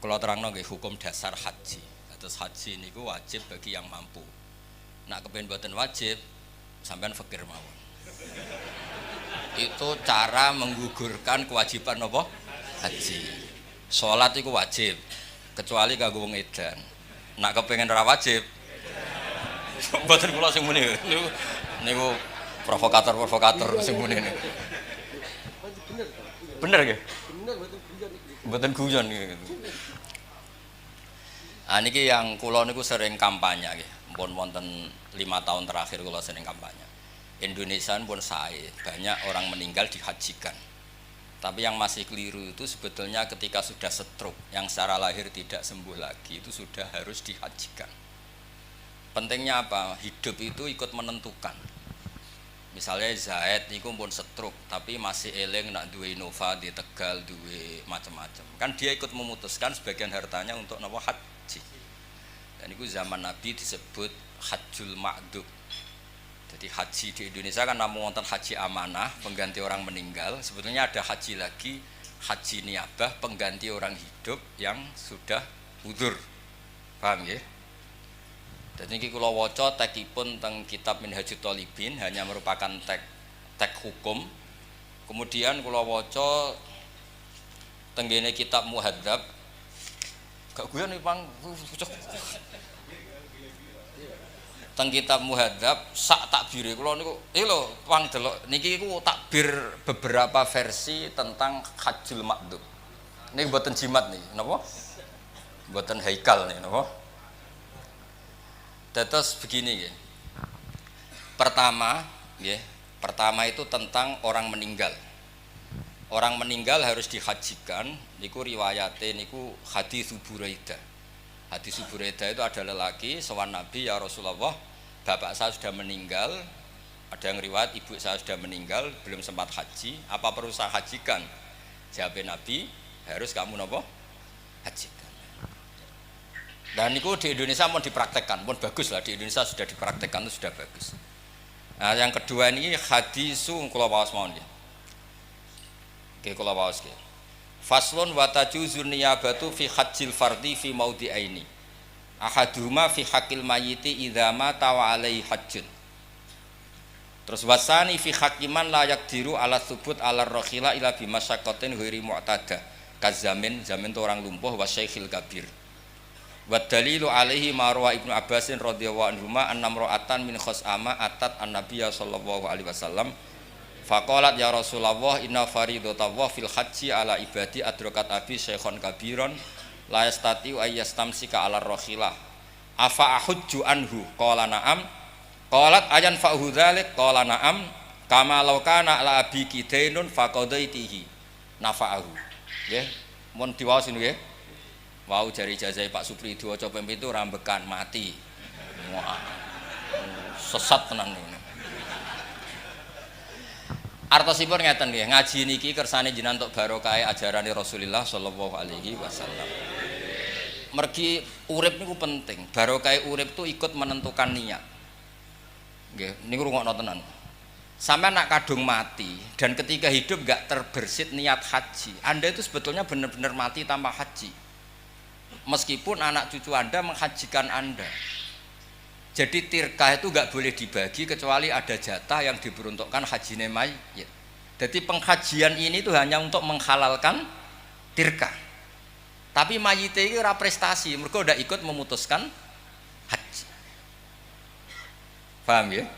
Kula terangno nggih hukum dasar haji. Terus haji niku wajib bagi yang mampu. Nak kepen boten wajib, sampean fakir mawon. Itu cara menggugurkan kewajiban apa? Haji. Salat iku wajib, kecuali kanggo wong edan. Nak kepengin ora wajib, boten kula sing muni. Niku provokator sing muni niku. Bener nggih? Bener boten guyon gitu. Niki yang kula niku sering kampanye nggih. Pun wonten 5 tahun terakhir kula sering kampanye. Indonesia pun sae, banyak orang meninggal dihajikan. Tapi yang masih keliru itu sebetulnya ketika sudah stroke, yang secara lahir tidak sembuh lagi itu sudah harus dihajikan. Pentingnya apa? Hidup itu ikut menentukan. Misalnya Zaid niku pun stroke tapi masih eling nak duwe Innova di Tegal, duwe macam-macam. Kan dia ikut memutuskan sebagian hartanya untuk napa haji. Dan itu zaman Nabi disebut hajjul ma'dub. Jadi haji di Indonesia kan namun wonten haji amanah, pengganti orang meninggal. Sebetulnya ada haji lagi, haji niabah, pengganti orang hidup yang sudah udzur. Paham ya? Dan ini kula waca tekipun teng kitab Minhajut Thalibin hanya merupakan tek hukum. Kemudian kula waca tenggene kitab Muhadzab. Gak guyon iki Bang. Teng kitab Muhadzab sak takbire kula niku lho Bang delok niki iku takbir beberapa versi tentang hajjul ma'dub. Niki mboten jimat niki, napa? Mboten haikal niki, napa? Terus begini nggih. Pertama itu tentang orang meninggal. Orang meninggal harus dihajikan, niku riwayate niku hadis Buraidah. Hadis Buraidah itu ada lelaki sowan Nabi, ya Rasulullah, bapak saya sudah meninggal. Ada yang riwayat ibu saya sudah meninggal, belum sempat haji, apa perlu saya hajikan? Jawab Nabi, harus kamu napa? Hajikan. Dan niku di Indonesia mau dipraktekkan, pun bagus lah, di Indonesia sudah dipraktekkan itu sudah bagus. Nah, yang kedua ini hadisu kula waos mawon nggih. Oke, kula waos nggih. Faslun wa tajuzun niyabatu fi hajjil fardhi fi maudhi'aini. Ahaduhuma fi haqqil mayyiti idza mata wa alaihi hajjun. Terus wasani fi hakiman la yaqdiru ala thubut ala rakhila ila bi masyaqqatin ghairi mu'tada. Kazamin, zamin itu orang lumpuh wa syekhil kabir. Wa dalilu alaihi marwa Ibnu Abbasin radhiyallahu anhuma annamra'atan min khos'ama atat an-nabiyya sallallahu alaihi wasallam faqalat ya Rasulullah inna faridatullah fil haji ala ibadi adrakat abi syekhon kabiron la yastati ay yastamsika ala rakhilah afa ahujju anhu qala na'am qalat ayan fa'hu dzalik qala na'am kama law kana ala abi kidainun faqadaitihi nafa'ahu nggih mun diwaos nggih. Wau jari jazai Pak Supri diwaca ping 7 rambekan mati. Wah. Sesat tenan niku. Artosipun ngeten nggih, ngaji niki kersane jenengan untuk barokah ajarane Rasulullah sallallahu alaihi wasallam. Mergi urip niku penting. Barokah urip itu ikut menentukan niat. Nggih, niku rungokno tenan. Sampai nak kadung mati dan ketika hidup gak terbersit niat haji, Anda itu sebetulnya benar-benar mati tanpa haji. Meskipun anak cucu Anda menghajikan Anda. Jadi tirkah itu gak boleh dibagi kecuali ada jatah yang diperuntukkan haji mayit. Jadi penghajian ini itu hanya untuk menghalalkan tirkah. Tapi mayit itu ora prestasi, mereka udah ikut memutuskan haji. Paham ya?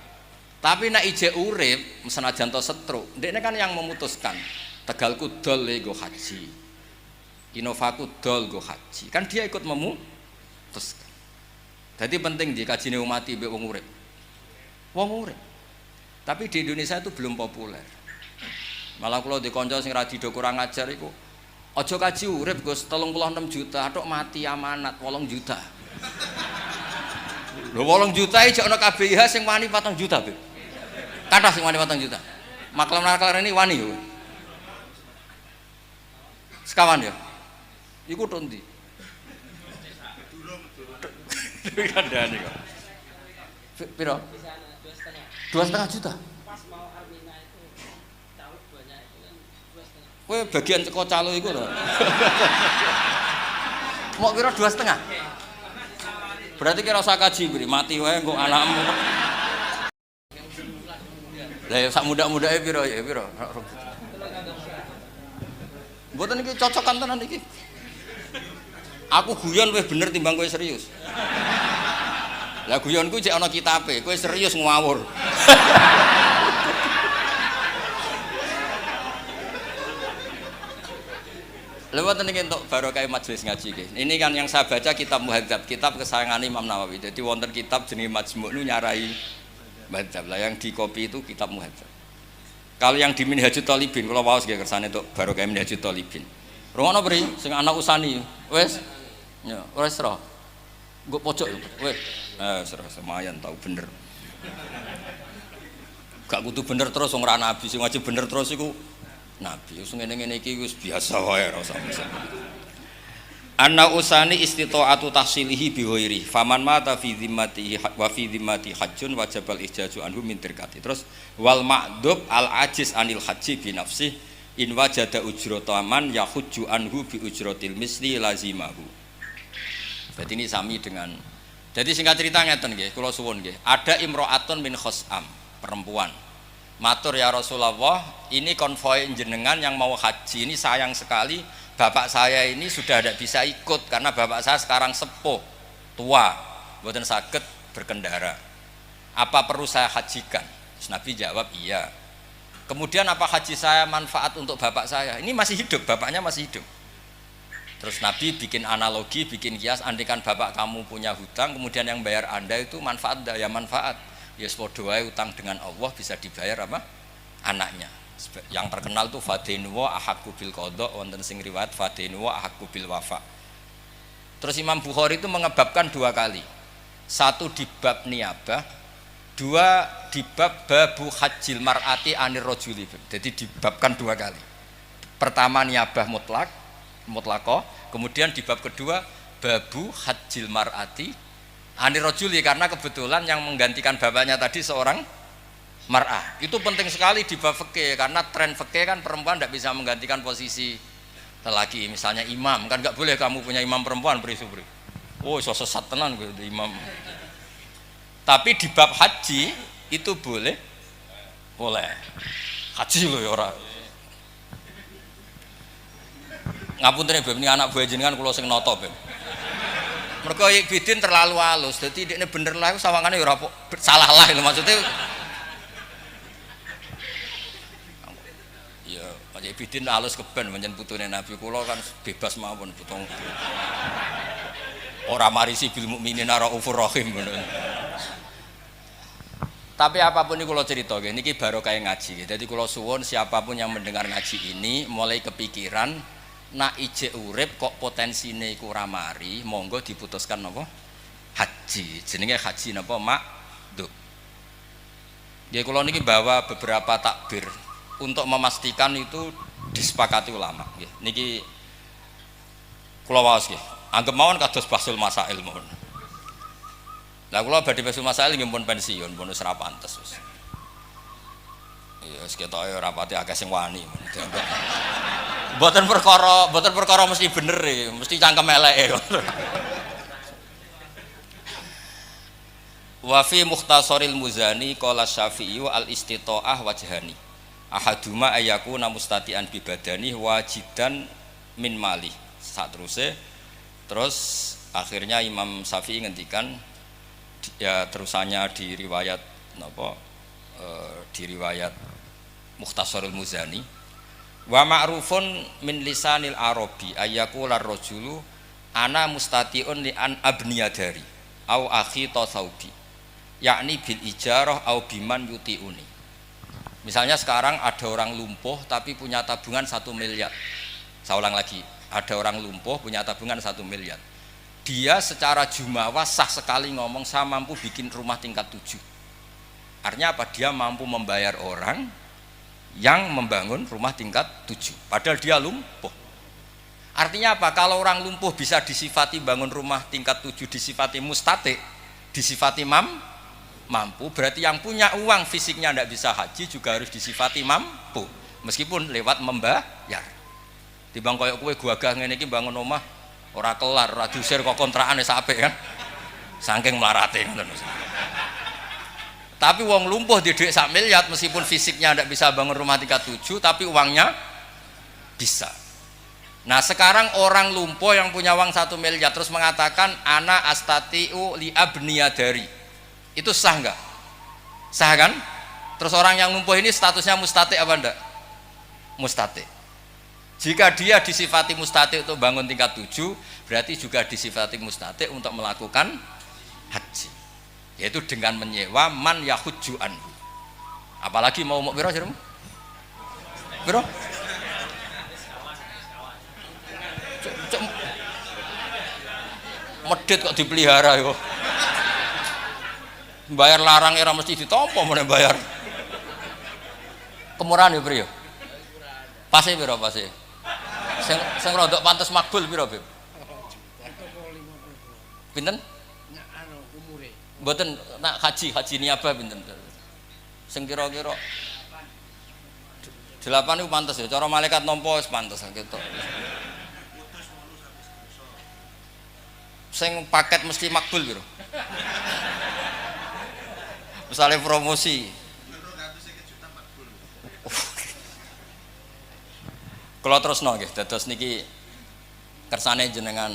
Tapi nak ije urip, senajan to setruk, ndekne kan yang memutuskan. Tegalku dol go haji. Inovaku dol go haji, kan dia ikut memutuskan. Jadi penting di kajine umati mbek wong urip. Wong urip. Tapi di Indonesia itu belum populer. Malah kula di kanca sing radido kurang ajar iku, aja kaji urip Gus 36 juta, tok mati amanat 8 juta. Lho 8 juta iki ana KBIH sing wani 4 juta, Beb. Kathah sing wani 4 juta. Maklar-maklar ini wani yo. Sekawan ya. Iku tok ndi? Kandhane kok. Piro? 2,5 juta. Pas mau Armina itu calo banyak itu kan 2,5. Kowe bagian teko calo iku lho. Mau kira 2,5. Berarti kira usah kaji beri mati wae kok anakmu. Lah ya sak muda-mudake piro ya piro? Mboten iki cocokan tenan iki. Aku guyon wis bener timbang kowe serius. Lah guyonku cek ana kitabe, kowe serius ngawur. Lewat ini untuk barokah majelis ngaji ke. Ini kan yang saya baca kitab Muhadzab, kitab kesayangan Imam Nawawi. Jadi wonten kitab jenis Majmu' nu nyarai Muhadzab lah, yang di kopi itu kitab Muhadzab. Kalau yang di Minhajut Thalibin, kalau waos nggih kersane untuk barokah Minhajut Thalibin. Rungono beri sing anak usani, wes, ya, wes roh. Gue pojok, wes, serah semayan tahu bener. Gak kudu bener terus, ora nabi sing wajib bener terus iku. Nabi wis ngene-ngene iki wis biasa wae ora usah. Anna usani istita'atu tahsilihi bi ghairi. Faman mata fi dhimmatihi wa fi dhimmati hajjun wajibal ijaju anhu min tirkati. Terus wal ma'dub al ajiz anil haji bi nafsi in wajada ujrataman yahujju anhu bi ujratil misli lazimahu. Jadi ini sami dengan, jadi singkat cerita ngeten nggih, kula suwun nggih. Ada imro'atun min khos'am, perempuan. Matur ya Rasulullah, ini konvoi jenengan yang mau haji ini sayang sekali bapak saya ini sudah tidak bisa ikut karena bapak saya sekarang sepuh, tua, mboten saged berkendara. Apa perlu saya hajikan? Terus Nabi jawab iya. Kemudian apa haji saya manfaat untuk bapak saya? Ini masih hidup, bapaknya masih hidup. Terus Nabi bikin analogi, bikin kias, andikan bapak kamu punya hutang, kemudian yang bayar Anda itu manfaat, ya manfaat. Ya sepodo wae utang dengan Allah bisa dibayar apa? Anaknya. Yang terkenal tuh fadainu wa ahqqu bil qada, wonten sing riwayat fadainu wa ahqqu bil wafa. Terus Imam Bukhari itu mengebabkan 2 kali. Satu di bab niyabah, 2 di bab babu hajjil mar'ati anir rajuli. Jadi dibabkan 2 kali. Pertama niyabah mutlaqah, kemudian di bab kedua babu hajjil mar'ati anir rajuli, karena kebetulan yang menggantikan bapaknya tadi seorang mar'ah. Itu penting sekali di bab fikih, karena tren fikih kan perempuan tidak bisa menggantikan posisi lelaki. Misalnya imam, kan nggak boleh kamu punya imam perempuan beri-subri. Oh, sesat tenan gue imam. Tapi di bab haji itu boleh. Haji loh ya ora. Ngapunten bab ini anak buah jenengan kula sing nata ben. Mergo Bidin terlalu halus, jadi ini bener lah, sawangane ya ora salah lah itu maksudnya. Ya, Pak Bidin halus keben menjen putune Nabi kula kan bebas mawon putung. Ora marisi bil mukminin raufur rahim ngono. Tapi apapun ini kula cerita nggih, niki barokah ngaji. Jadi kula suwun siapapun yang mendengar ngaji ini mulai kepikiran nak ijek urip kok potensine iku ora mari, monggo diputuskan napa? Haji. Jenenge haji napa? Makdub. Nggih kula niki bawa beberapa takbir untuk memastikan itu disepakati ulama nggih. Niki kula waos nggih. Anggap mawon kados basul masail mawon. Lah kula badhe basul masail nggih pun pensiun, pun wis ra pantes wis. Ya wis ketoke ora pati akeh sing wani. Mboten perkara mesti bener e, mesti cangkem eleke. Wa fi Mukhtasaril Muzani qala Syafi'i al istita'ah wajhani. Ahaduma ayakuna mustati'an bi badani wajidan min mali. Sateruse terus akhirnya Imam Syafi'i ngendikan ya terusannya di riwayat napa di riwayat Mukhtasarul Muzani. Wa ma'rufun min lisanil arabi ayyakular rajulu ana mustati'un li an abniyadari au akhi tasawbi yakni bil ijarah au biman yuti'uni. Misalnya sekarang ada orang lumpuh tapi punya tabungan 1 miliar. Saya ulang lagi, ada orang lumpuh punya tabungan 1 miliar. Dia secara jumawa sah sekali ngomong saya mampu bikin rumah tingkat 7. Artinya apa? Dia mampu membayar orang yang membangun rumah tingkat 7 padahal dia lumpuh. Artinya apa? Kalau orang lumpuh bisa disifati bangun rumah tingkat 7, disifati mustati, disifati mampu, berarti yang punya uang fisiknya tidak bisa haji juga harus disifati mampu meskipun lewat membayar. Timbang koyok kowe gagah ngene iki bangun omah Ora kelar, ora diusir kok kontrakan wis apik kan. Saking melarate ngoten. Tapi wong lumpuh di dhuwit sak miliar meskipun fisiknya ndak bisa bangun rumah tingkat 7 tapi uangnya bisa. Nah sekarang orang lumpuh yang punya uang 1 miliar terus mengatakan ana astatiu li abniyadari, itu sah nggak? Sah kan? Terus orang yang lumpuh ini statusnya mustati apa enggak? Mustati. Jika dia disifati mustati untuk bangun tingkat 7, berarti juga disifati mustati untuk melakukan haji, yaitu dengan menyewa man yahujju anhu. Apalagi mau piro sih? Piro? Medit kok dipelihara yo. Bayar larang era mesti ditampa meneh bayar. Kemurahan ya, Bro. Pase piro pase? Sing rodok pantes makbul piro, Bib? Pinten? Nek anu umure. Mboten nak haji niaba pinten? Sing kira-kira 8 itu pantes ya. Cara malaikat nampa wis pantes gitu. Sing paket mesti makbul piro? Misalnya promosi. Kalau terus nggih, dados niki kersane jenengan.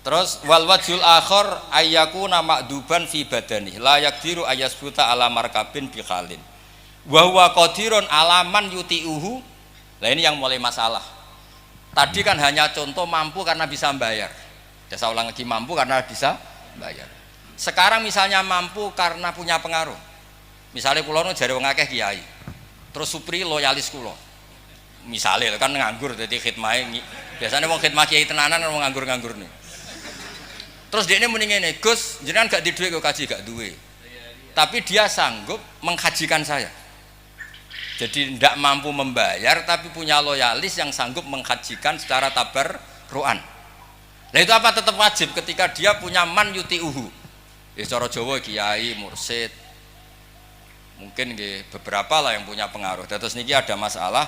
Terus wal wajhul akhir ayyakuna ma'duban fi badani la yaqdiru ayasbuta ala markabin bi khalin. Wa huwa qadirun alaman yuti'uhu. Lah ini yang mulai masalah. Tadi kan hanya contoh mampu karena bisa membayar. Saya ulang lagi, mampu karena bisa bayar. Sekarang misalnya mampu karena punya pengaruh. Misalnya kula nu jare wong akeh kiai. Terus supri loyalis kula. Misalnya kan nganggur jadi khidmah. Biasanya wong khidmah kiai tenanan wong nganggur-nganggur nih. Terus dia ini mending ini, Gus, jenengan gak di duwe kok kaji gak duwe. Tapi dia sanggup menghajikan saya. Jadi tidak mampu membayar tapi punya loyalis yang sanggup menghajikan secara tabarruan. Nah itu apa tetap wajib ketika dia punya man yuti'uhu. Ya cara Jawa kiai, mursid. Mungkin beberapa lah yang punya pengaruh. Terus niki ada masalah.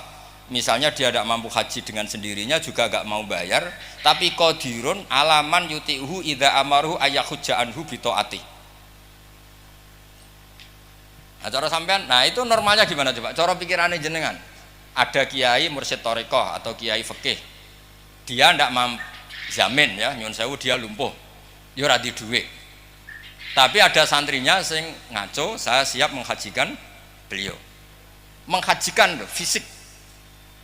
Misalnya dia tidak mampu haji dengan sendirinya juga gak mau bayar, tapi qadirun alaman yuti'uhu idza amaruhu ayakhujja anhu bi taati. Nah, cara sampean, nah itu normalnya gimana coba? Cara pikirannya jenengan. Ada kiai mursyid thariqah atau kiai fikih. Dia ndak mampu jamin ya, nyun sewu dia lumpuh. Ya ora di dhuwit. Tapi ada santrinya sing ngaco, saya siap menghajikan beliau. Menghajikan loh, fisik.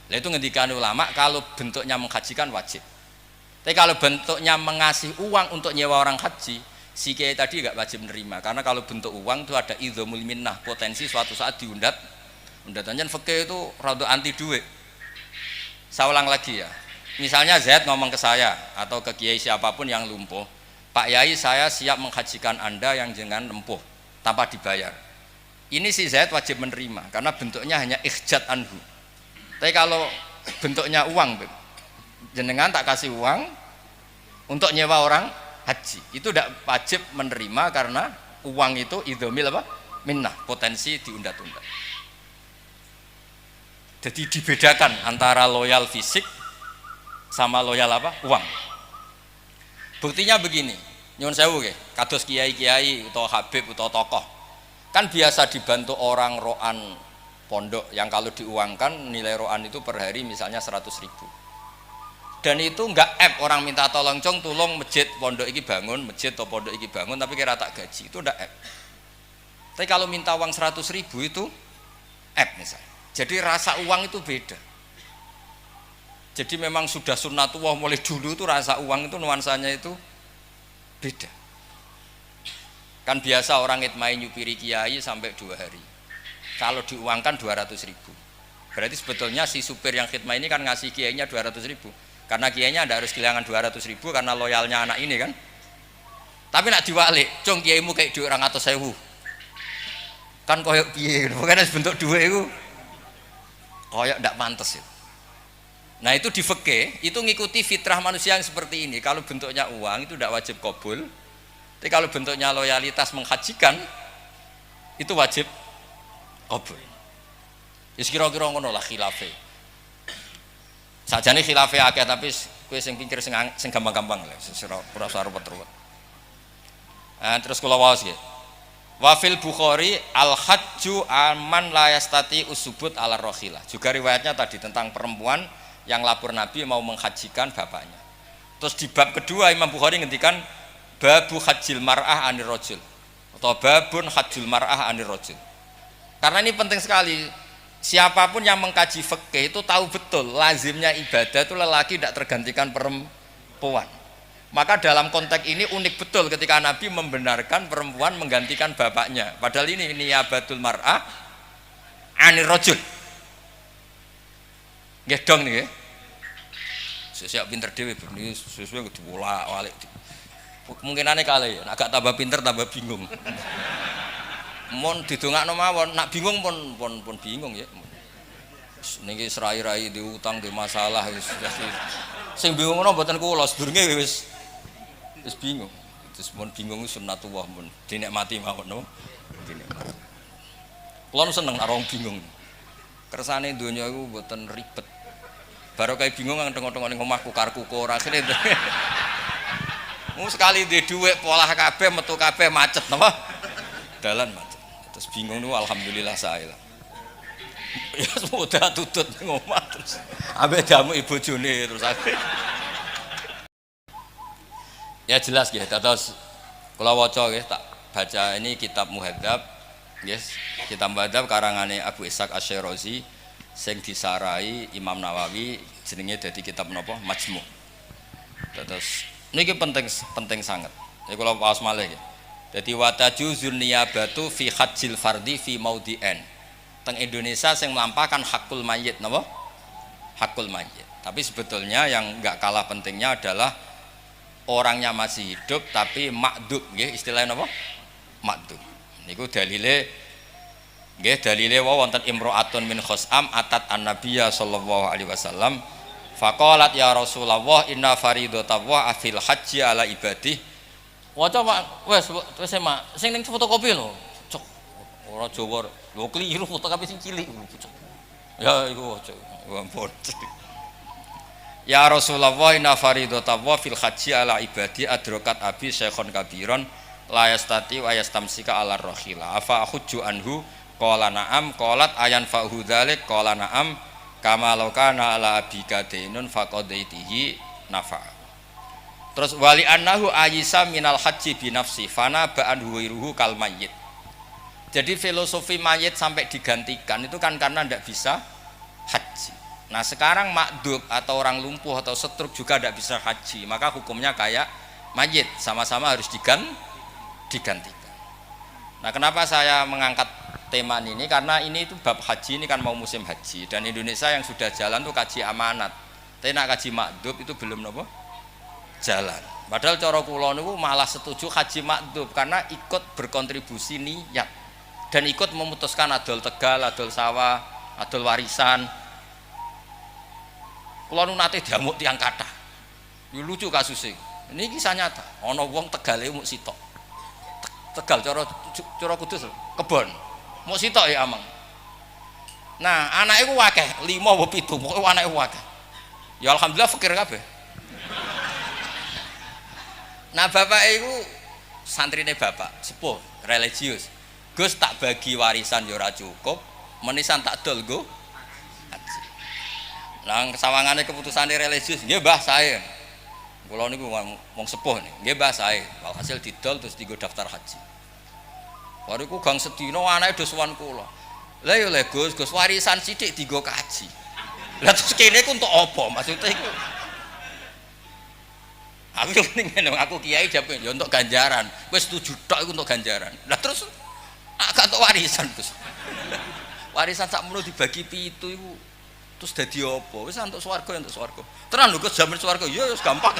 Lah itu ngendikan ulama kalau bentuknya menghajikan wajib. Tapi kalau bentuknya mengasih uang untuk nyewa orang haji, si kiai tadi enggak wajib menerima karena kalau bentuk uang itu ada idzamul minnah, potensi suatu saat diundat. Undatannya fikih itu rada anti duit. Saya ulang lagi ya. Misalnya Zaid ngomong ke saya atau ke kiai siapapun yang lumpuh, Pak Yai saya siap menghajikan Anda yang jangan lumpuh tanpa dibayar. Ini si Zaid wajib menerima karena bentuknya hanya ikhjat anhu. Tapi kalau bentuknya uang, jenengan tak kasih uang untuk nyewa orang haji, itu tidak wajib menerima karena uang itu idzamil apa? Minnah, potensi diundat-undat. Jadi dibedakan antara loyal fisik sama loyal apa? Uang. Buktinya begini, nyuwun sewu nggih, kados kiai-kiai atau habib atau tokoh. Kan biasa dibantu orang roan pondok yang kalau diuangkan nilai roan itu per hari misalnya 100.000. Dan itu enggak orang minta tolong tolong masjid pondok iki bangun, masjid atau pondok iki bangun tapi kira tak gaji, itu enggak Tapi kalau minta uang 100.000 itu misalnya. Jadi rasa uang itu beda. Jadi memang sudah sunnatullah mulai dulu itu rasa uang itu nuansanya itu beda. Kan biasa orang ngitmai nyupiri kiai sampai 2 hari. Kalau diuangkan 200.000. Berarti sebetulnya si supir yang khidmah ini kan ngasih kiainya 200.000. Karena kiainya ada harus kehilangan 200.000 karena loyalnya anak ini kan. Tapi nak diwalik, cung kiaimu kayak duit 200.000. Kan koyok piye, bukan bentuk duit itu. Koyok ndak pantas itu. Nah itu di fikih, itu ngikuti fitrah manusia yang seperti ini. Kalau bentuknya uang itu tidak wajib qabul. Tapi kalau bentuknya loyalitas menghajikan itu wajib qabul. Wis kira-kira ngono lah khilafe. Sajane khilafe akeh tapi kowe sing pikir sing gampang-gampang lho, ora usah ruwet-ruwet. Terus kula waos nggih. Wa fil Bukhari al hajju aman la yastati usubut ala rakhilah. Juga riwayatnya tadi tentang perempuan yang lapor Nabi mau menghajikan bapaknya. Terus di bab kedua Imam Bukhari ngendikan babu hajjil mar'ah anir rajul atau babun hajjul mar'ah anir rajul. Karena ini penting sekali. Siapapun yang mengkaji fikih itu tahu betul lazimnya ibadah itu lelaki tidak tergantikan perempuan. Maka dalam konteks ini unik betul ketika Nabi membenarkan perempuan menggantikan bapaknya. Padahal ini niyabatul mar'ah anir rajul. Nggih dong nggih. Siap pinter dhewe ini sesuai kudu bolak-balik. Kemungkinane kali ya, agak tambah pinter tambah bingung. Mon didongakno mawon, nak bingung pun bingung ya. Niki serai-rai diutang di masalah wis sing bingung ngono mboten kula sedurunge wis bingung. Terus mun bingung sunnatullah mun dinikmati mawon no. Dinikmati. Kula seneng nek bingung. Kersane donya iku mboten ribet. Baru kayak bingung nang tengok-tengok ning omah kukar-kukur akhire. Sekali di dhuwit polah kabeh metu kabeh macet napa? Dalan macet. Terus bingung niku alhamdulillah sae lah. Ya sudah tutut ning omah terus ambek jamu ibu bojone terus akhire. Ya jelas nggih, terus kula waca nggih tak baca ini kitab Muhadzab nggih, kitab Muhadzab karangane Abu Ishaq Asy-Syirazi sing disarai Imam Nawawi jenenge dadi kitab napa Majmu'. Terus niki penting sangat. Ya kula waos malih nggih. Dadi wa tajuzun niyabatu fi hajjil fardhi fi maudhi'an. Teng Indonesia sing melampahkan hakul mayyit napa? Hakul mayyit. Tapi sebetulnya yang enggak kalah pentingnya adalah orangnya masih hidup tapi makdub nggih, istilahnya napa? Makdub. Niku dalile nggih, dalile wonten imro'atun min khosam atat an-nabiyya sallallahu alaihi wasallam faqalat ya Rasulullah inna faridatallah fil haji ala ibadi. Waca Pak, wis Mak, sing ning fotokopi lho. Cuk, ora Jawa. Lho kliru fotokopi sing cilik. Ya iku waca. Ampun. Ya Rasulullah inna faridatallah fil haji ala ibadi adrokat abi syekhon kabiron la yastati wa yastamsika ala rakhila afa hujju anhu qala na'am qalat ayan fa'hu dzalik qala na'am kama law kana ala abika dainun faqadaitihi nafa. Terus wali annahu ayisa minal haji bi nafsi fana ba'an huwiruhu kal mayyit. Jadi filosofi mayit sampai digantikan itu kan karena tidak bisa haji. Nah sekarang makdub atau orang lumpuh atau stroke juga tidak bisa haji, maka hukumnya kayak mayit, sama-sama harus digantikan. Nah kenapa saya mengangkat tema ini? Karena ini itu bab haji, ini kan mau musim haji dan Indonesia yang sudah jalan tuh kaji amanat. Tapi nak kaji makdub itu belum nopo jalan. Padahal cara kula niku malah setuju haji makdub karena ikut berkontribusi niat dan ikut memutuskan adol Tegal, adol sawah, adol warisan. Kula nu nate diamuk tiyang kathah. Yo lucu kasusé. Ini kisah nyata. Ana wong Tegale muk sitok. Tegal cara Kudus kebon. Muk sitok ya amang. Nah, anake ku akeh, 5 apa 7, pokoke anake akeh. Ya alhamdulillah fakir kabeh. Nah, bapak iku santrine bapak, sepuh, religius. Gus tak bagi warisan yo ora cukup, menisan tak dol nggo haji. Lah sawangane keputusane religius, nggih Mbah sae. Kula niku wong sepuh nih, nggih Mbah sae. Walhasil didol terus dienggo daftar haji. Bariku gang sedina anake do sowan kula. Lah yo le Gus warisan sithik dienggo kaji. Lah terus kene ku untuk apa? Maksudnya iku aku ngene aku kiai jape ya untuk ganjaran. Wis 7 tok iku untuk ganjaran. Lah terus agak untuk warisan terus. Warisan sakmono dibagi 7 iku terus dadi apa? Wis entuk swarga entuk swarga. Tenan lho Gus jamin swarga. Ya wis gampang.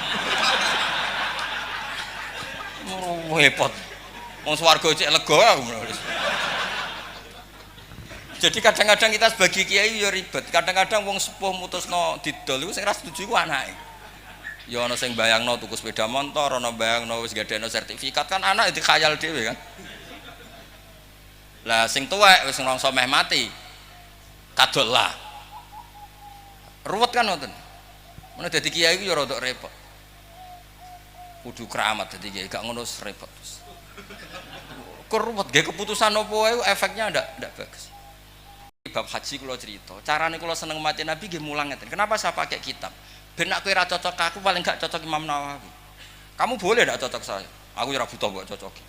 Repot. Wong swarga cek lega aku. Jadi kadang-kadang kita sebagai kiai ya ribet. Kadang-kadang wong sepuh mutusno didol iku sing ra setuju iku anake. Ya ana sing bayangno tuku sepeda motor, ana bayangno wis gadekno sertifikat kan anak dikhayal dhewe kan. Lah sing tuwek wis ngrangsa meh mati. Kadol lah. Ruwet kan ngoten. Mana dadi kiai iku ya rada repot. Kudu keramat dadi kiai, gak ngono repot. Keruwet nggih keputusan apa wae efeknya ndak bagus. Bab haji kula cerita, carane kula seneng maca Nabi nggih mulang ngeten. Kenapa saya pakai kitab? Ben nek kowe ra cocok aku paling gak cocok Imam Nawawi. Kamu boleh ndak cocok saya. Aku ora butuh mbok cocoki.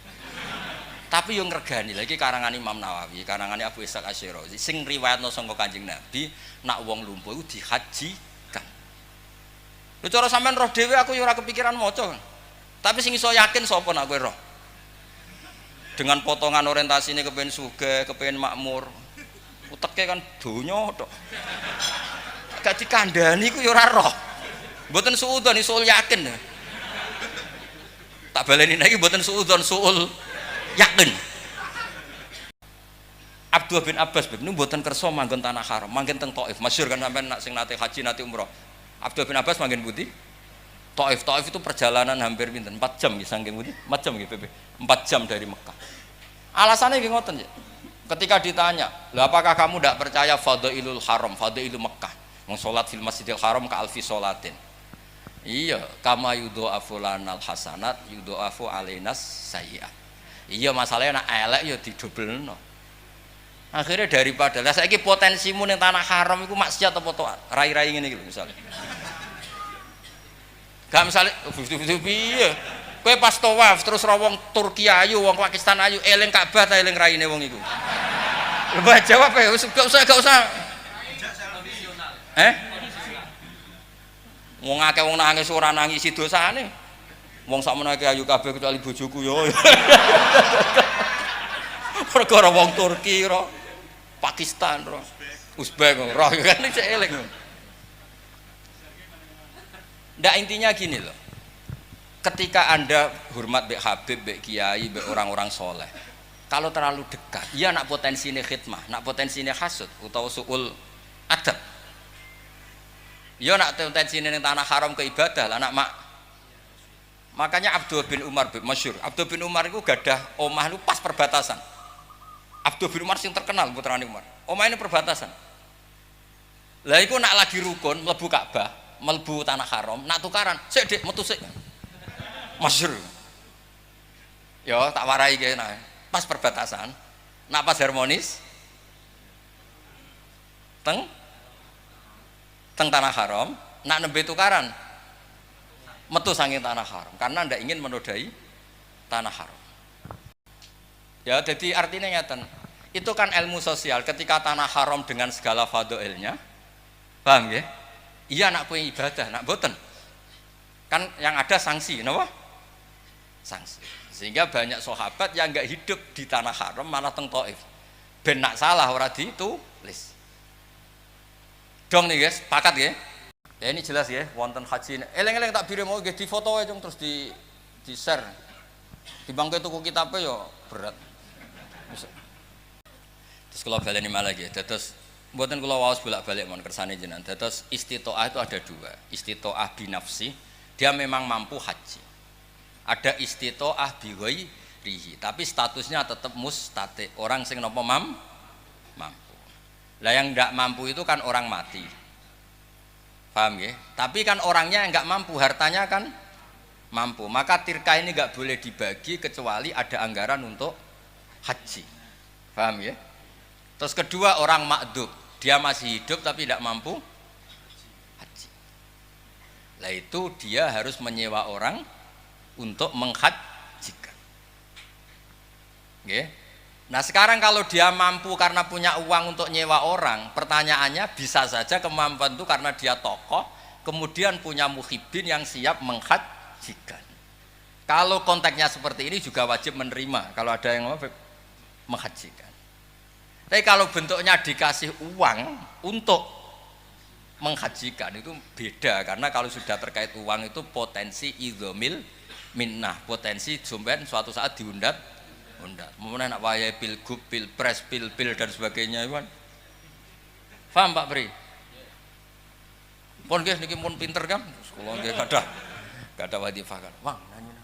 Tapi yo ngregani lagi karangan Imam Nawawi, karangan Abu Ishaq Asy-Syirazi sing riwayatno saka Kanjeng Nabi nak wong lumpuh iku dihajikan. Lho cara sampean roh dhewe aku yo ora kepikiran maca. Tapi sing iso yakin sapa nak kowe roh? Dengan potongan orientasine kepengin sugih, kepengin makmur. Uteke kan donya tok. Gak dikandhani ku yo ora roh. Mboten suudzon iso yakin. Tak baleni niki mboten suudzon suul yakin. Abdullah bin Abbas niku mboten kersa manggon tanah haram, manggon teng Thaif. Masyhur kan sampean nak sing nate haji nate umroh. Abdullah bin Abbas manggon pundi? Thaif. Thaif itu perjalanan hampir pinten? 4 jam nggih saking pundi? 4 jam nggih, PP. 4 jam dari Mekah. Alasannya nggih ngoten ya. Ketika ditanya, "Lah apakah kamu tidak percaya fadhailul haram, fadhailul Mekah? Wong salat fil Masjidil Haram ka alfi salatin." Iya, kama yudha'afu lanal hasanat yudha'afu alainas sayyi'at. Iya masalahnya nak elek ya didobelno. Akhirnya daripada lah saiki potensimu ning tanah haram iku maksiat apa taat? Rai-rai ngene iki lho misale. Gak misale piye? Kowe pas tawaf terus ra wong Turki ayu, wong Pakistan ayu, eling Ka'bah ta eling raine wong iku. Lho jawab ya, gak usah. Wong akeh wong nangis ora nangisi dosane. Wong sakmene akeh ayu kabeh kecuali bojoku yo. Perkara wong Turki ro, Pakistan ro, Uzbek ro kan iki eling. Ndak intinya gini loh. Ketika Anda hormat Mbak Habib, Mbak Kiai, Mbak orang-orang soleh, kalau terlalu dekat, ya nak potensi ini khidmah, nak potensi ini hasud, atau su'ul adab. Ya nak potensi ini tanah haram ke ibadah lah, nak mak. Makanya Abdul bin Umar masyhur. Abdul bin Umar itu gadah omah itu pas perbatasan. Abdul bin Umar sing terkenal putrane Umar. Omah ini perbatasan. Lah iku nak lagi rukun mlebu Ka'bah, mlebu tanah haram, nak tukaran, sik Dik metu sik. Masyhur. Ya tak warai kene. Pas perbatasan, nak pas harmonis teng tanah haram, nak nembe tukaran metu saking tanah haram karena ndak ingin menodai tanah haram. Ya jadi artinya ngeten. Itu kan ilmu sosial ketika tanah haram dengan segala fadhailnya. Paham ya? Iya nak kowe ibadah, nak boten. Kan yang ada sanksi, napa? Sanksi. Sehingga banyak sahabat yang enggak hidup di tanah haram malah teng Thaif. Ben nak salah ora ditulis. Dong nih guys, pakat ya. Ya ini jelas ya, wonten haji. Eleng-eleng tak biru mau di foto aja terus di share. Di bangku tuku kitabnya yo berat. Terus kalau baleni malah lagi, terus buatan kalau waos bolak-balik mon kersane jenengan. Terus istitoah itu ada dua, istitoah binafsi, dia memang mampu haji. Ada istitoah bighairihi, tapi statusnya tetap mustati, orang sing nopo mampu. Lah yang tidak mampu itu kan orang mati. Paham ya? Tapi kan orangnya nggak mampu, hartanya kan mampu. Maka tirka ini nggak boleh dibagi kecuali ada anggaran untuk haji. Paham ya? Terus kedua orang makdub, dia masih hidup tapi tidak mampu haji. Lah itu dia harus menyewa orang untuk menghajikan. Nggih. Nah sekarang kalau dia mampu karena punya uang untuk nyewa orang, pertanyaannya bisa saja kemampuan itu karena dia tokoh, kemudian punya muhibin yang siap menghajikan. Kalau konteksnya seperti ini juga wajib menerima kalau ada yang mau menghajikan. Tapi kalau bentuknya dikasih uang untuk menghajikan itu beda, karena kalau sudah terkait uang itu potensi idzomil minnah, potensi jomben suatu saat diundat. Kemudian nak wayai pilgub, pilpres, pil dan sebagainya, Iwan. Paham Pak Pri? Pon nggih niki pun pinter kan? Sekolah nggih gadah wadifah kan. Wang nyanyi